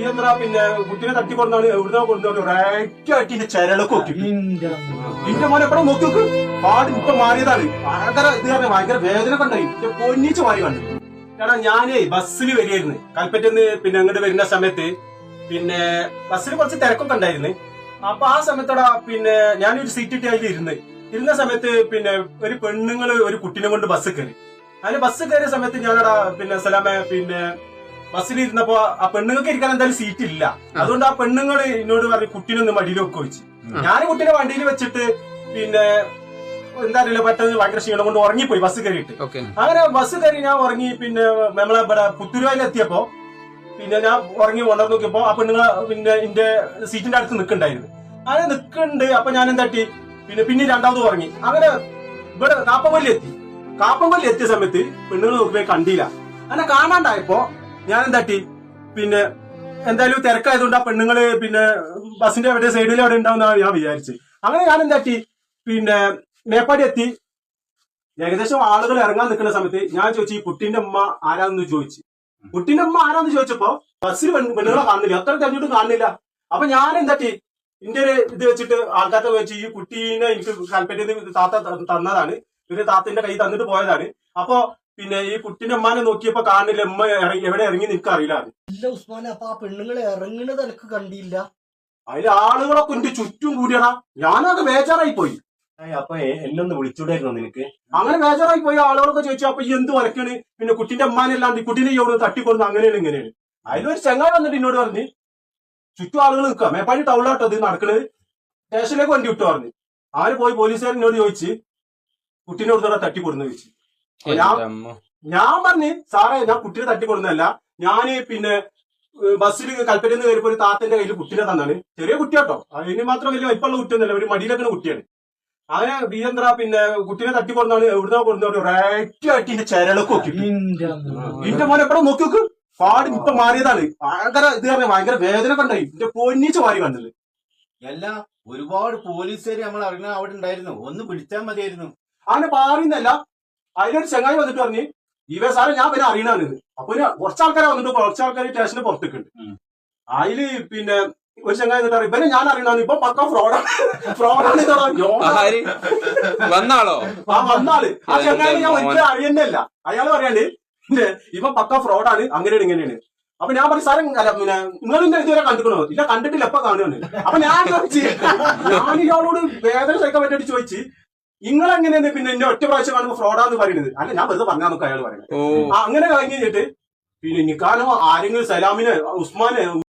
എന്താ പിന്നെ കുട്ടിനെ തട്ടിക്കൊണ്ടാണ് എവിടുന്നോ കൊണ്ടുപോയി ഒരേറ്റായിട്ട് ചരലൊക്കെ നോക്കി എന്റെ മോനെ എപ്പോഴും നോക്കി നോക്ക് പാട് ഇപ്പൊ മാറിയതാണ് ഭയങ്കര ഇത് പറഞ്ഞ ഭയങ്കര വേദന കണ്ടായി പൊന്നിച്ച് മാറി കണ്ടു. കാരണം ഞാനേ ബസ്സിൽ വരികയായിരുന്നു കൽപ്പറ്റന്ന് പിന്നെ അങ്ങോട്ട് വരുന്ന സമയത്ത് പിന്നെ ബസ്സിൽ കുറച്ച് തിരക്കൊക്കെ ഉണ്ടായിരുന്നു. അപ്പൊ ആ സമയത്തോടെ പിന്നെ ഞാനൊരു സീറ്റ് ഇട്ട് അതിൽ ഇരുന്ന സമയത്ത് പിന്നെ ഒരു പെണ്ണുങ്ങള് ഒരു കുട്ടിനെ കൊണ്ട് ബസ് കയറി. അതിന് ബസ് കയറിയ സമയത്ത് ഞാനടാ പിന്നെ സലാമെ പിന്നെ ബസ്സിലിരുന്നപ്പോ ആ പെണ്ണുങ്ങൾക്ക് ഇരിക്കാൻ എന്തായാലും സീറ്റ് ഇല്ല. അതുകൊണ്ട് ആ പെണ്ണുങ്ങള് എന്നോട് പറഞ്ഞു കുട്ടീനൊന്ന് മടിയിൽ വെക്കോ വെച്ച്. ഞാൻ കുട്ടീനെ വണ്ടിയിൽ വെച്ചിട്ട് പിന്നെ എന്താ അറിയില്ല പെട്ടെന്ന് ഭയങ്കര ക്ഷീണം കൊണ്ട് ഉറങ്ങിപ്പോയി ബസ് കയറിയിട്ട്. അങ്ങനെ ബസ് കയറി ഞാൻ ഉറങ്ങി. പിന്നെ നമ്മളെ ഇവിടെ പുത്തൂരുവായിലെത്തിയപ്പോ പിന്നെ ഞാൻ ഉറങ്ങി ഉണർന്നു നോക്കിയപ്പോ ആ പെണ്ണുങ്ങളെ പിന്നെ എന്റെ സീറ്റിന്റെ അടുത്ത് നിൽക്കണ്ടായിരുന്നു. അങ്ങനെ നിൽക്കുന്നുണ്ട്. അപ്പൊ ഞാൻ എന്താട്ടി പിന്നെ രണ്ടാമത് ഉറങ്ങി. അങ്ങനെ ഇവിടെ കാപ്പമ്പള്ളി എത്തിയ സമയത്ത് പെണ്ണുങ്ങൾ നോക്കുമ്പോ കണ്ടില്ല. അങ്ങനെ കാണാണ്ടായപ്പോ ഞാൻ എന്താട്ടി പിന്നെ എന്തായാലും തിരക്കായതുകൊണ്ട് ആ പെണ്ണുങ്ങള് പിന്നെ ബസിന്റെ എവിടെ സൈഡിൽ എവിടെ ഉണ്ടാവുന്ന ഞാൻ വിചാരിച്ചു. അങ്ങനെ ഞാൻ എന്താട്ടി പിന്നെ മേപ്പാടി എത്തി. ഏകദേശം ആളുകൾ ഇറങ്ങാൻ നിൽക്കുന്ന സമയത്ത് ഞാൻ ചോദിച്ചു ഈ കുട്ടീന്റെ അമ്മ ആരാന്ന് ചോദിച്ചു. കുട്ടീന്റെ അമ്മ ആരാന്ന് ചോദിച്ചപ്പോ ബസ്സിൽ പെണ്ണുങ്ങളെ കാണുന്നില്ല, അത്ര തെരഞ്ഞിട്ടും കാണുന്നില്ല. അപ്പൊ ഞാൻ എന്താട്ടി ഇന്റെ ഒരു ഇത് വെച്ചിട്ട് ആൾക്കാരെ വെച്ച് ഈ കുട്ടീനെ എനിക്ക് കൽപ്പറ്റയിൽ താത്ത തന്നതാണ്, ഒരു താത്തിന്റെ കൈ തന്നിട്ട് പോയതാണ്. അപ്പൊ പിന്നെ ഈ കുട്ടീന്റെ അമ്മാനെ നോക്കിയപ്പോ കാണുന്നില്ല, ഉമ്മ എവിടെ ഇറങ്ങി നിൽക്കുക അറിയില്ല. ഇല്ല ഉസ്മാനെ, അപ്പൊ ആ പെണ്ണുങ്ങളെ ഇറങ്ങുന്നത് എനിക്ക് കണ്ടില്ല. അതിൽ ആളുകളൊക്കെ എന്റെ ചുറ്റും കൂടിയടാ. ഞാനത് ബേജാറായി പോയി. അപ്പൊ എന്നൊന്ന് വിളിച്ചൂടായിരുന്നോ നിനക്ക്? അങ്ങനെ ബേജാറായി പോയി. ആളുകളൊക്കെ ചോദിച്ചു അപ്പൊ ഈ എന്ത് വരക്കാണ് പിന്നെ കുട്ടിന്റെ അമ്മാനെല്ലാം കുട്ടീനെ ഇവിടെ തട്ടിക്കൊടുന്നു അങ്ങനെയാണ് ഇങ്ങനെയാണ്. അതിലൊരു ചങ്ങായി വന്നിട്ട് എന്നോട് പറഞ്ഞ് ചുറ്റും ആളുകൾ നിൽക്കുക, മേപ്പാടി ടൗണിലാട്ടോ ഇത് നടക്കണത്, സ്റ്റേഷനിലേക്ക് വണ്ടി വിട്ടു പറഞ്ഞു. ആര് പോയി പോലീസുകാരൻ എന്നോട് ചോദിച്ച് കുട്ടീനെ കൊടുത്തോടെ തട്ടിക്കൊടുന്നു ചോദിച്ചു. ഞാൻ പറഞ്ഞു സാറേ ഞാൻ കുട്ടീനെ തട്ടിക്കൊടുന്നതല്ല, ഞാന് പിന്നെ ബസ്സിൽ കൽപ്പറ്റയിൽ കയറിയപ്പോ ഒരു താത്തന്റെ കയ്യിൽ കുട്ടീനെ തന്നാണ്. ചെറിയ കുട്ടിയാട്ടോ, അതിന് മാത്രം വലിയ വലിപ്പമുള്ള കുട്ടിയൊന്നല്ല, ഒരു മടിയിലൊക്കെ കുട്ടിയാണ്. അങ്ങനെ വീരേന്ദ്ര പിന്നെ കുട്ടീനെ തട്ടിക്കൊടുന്നാണ് എവിടുന്നോ കൊണ്ടുപോയി ഒരേറ്റായിട്ട് ചരലൊക്കെ നോക്കി എന്റെ മോനെ എപ്പോഴും നോക്കി നോക്ക് പാട് ഇപ്പൊ മാറിയതാണ് ഭയങ്കര ഇത് പറഞ്ഞ ഭയങ്കര വേദന കണ്ടായി എന്റെ പൊന്നിച്ച് മാറി കണ്ടത്. എല്ലാ ഒരുപാട് പോലീസുകാർ നമ്മൾ അറിഞ്ഞ അവിടെ ഉണ്ടായിരുന്നു, ഒന്ന് പിടിച്ചാൽ മതിയായിരുന്നു. അങ്ങനെ പാറിയുന്നല്ല. അതിലൊരു ചങ്ങായി വന്നിട്ട് പറഞ്ഞ് ഇവ സാറെ ഞാൻ പിന്നെ അറിയണാണ്. അപ്പൊ കുറച്ചാൾക്കാരെ വന്നിട്ട് കുറച്ചാൾക്കാർ സ്റ്റേഷന് പുറത്തേക്കുണ്ട്. അതില് പിന്നെ ഒരു ചങ്ങായി എന്നിട്ട് ഇവനെ ഞാൻ അറിയണാണ്, ഇപ്പൊ പക്ക ഫ്രോഡാണ്. വന്നാളോ? ആ വന്നാള്. ആ ചങ്ങായി ഞാൻ ഒരിക്കലും അറിയുന്നല്ല. അയാള് പറയാണ്ട് ഇപ്പൊ പക്ക ഫ്രോഡാണ്, അങ്ങനെയാണ് ഇങ്ങനെയാണ്. അപ്പൊ ഞാൻ പറഞ്ഞു സാറേ അല്ല പിന്നെ നിങ്ങൾ ഇതുവരെ കണ്ടിക്കണോ? ഇല്ല കണ്ടിട്ടില്ല, എപ്പോ കാണുകയാണ്. അപ്പൊ ഞാൻ ചോദിച്ചു, ഞാൻ ഇയാളോട് വേദന സഹിക്കാൻ പറ്റി ചോദിച്ച് നിങ്ങളെങ്ങനെയാണ് പിന്നെ എന്നെ ഒറ്റ പ്രാവശ്യം കാണുമ്പോ ഫ്രോഡാന്ന് പറയുന്നത്? അല്ല ഞാൻ വെറുതെ പറഞ്ഞാൽ നമുക്ക് അയാൾ പറയുന്നത്. അങ്ങനെ കഴിഞ്ഞിട്ട് പിന്നെ നിക്കാനോ ആരെങ്കിലും സലാമിനെ ഉസ്മാനെ